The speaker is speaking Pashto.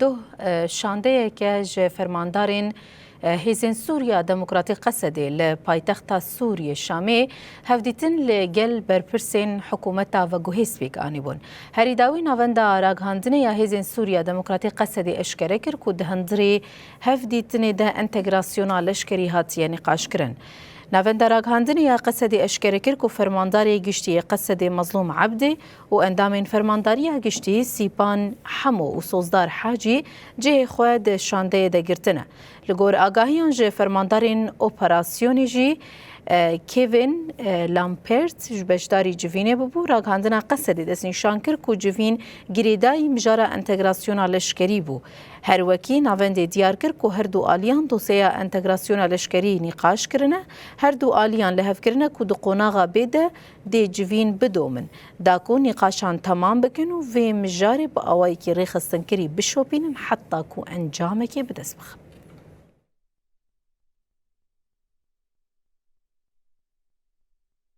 دو شانده که ج فرماندارین هیزن سوریا دموکراتیک قصدی لپایتخت سوریه شامی هفدیتن لگل برپرسین حکومتا و گوهیس بیگ آنیبون. هری داوی نوانده راگهاندنه یا هیزن سوریا دموکراتیک قصدی اشکره کر که دهندری هفدیتن ده انتگراسیونال اشکری هاتیه نقاش کرن. نوانده راگهاندنه یا قصدی اشکره کر که فرمانداری گشتی قصدی مظلوم عبدی و اندامین فرمانداری گشتی سیپان حمو و سوزدار حاجی جه خواد شانده ده گرتنه. لگور آگاهیان جه فرماندارین اپراسیونی جی کیوین لامپرت جبشداری جوینه ببو راگهاندنا قصدی دست نشان کرد که جوین گریدای مجارا انتگراسیون لشکری بو. هر وکی نوانده دیار کرد که هر دو آلیان دوسیا انتگراسیون لشکری نقاش کرنه، هر دو آلیان لحف کرنه که دو قناغا بده دی جوین بدومن. داکو نقاشان تمام بکنو و مجاری با آوائی که ریخستن کری بشوپینن حتی که انجامه که بدست بخم.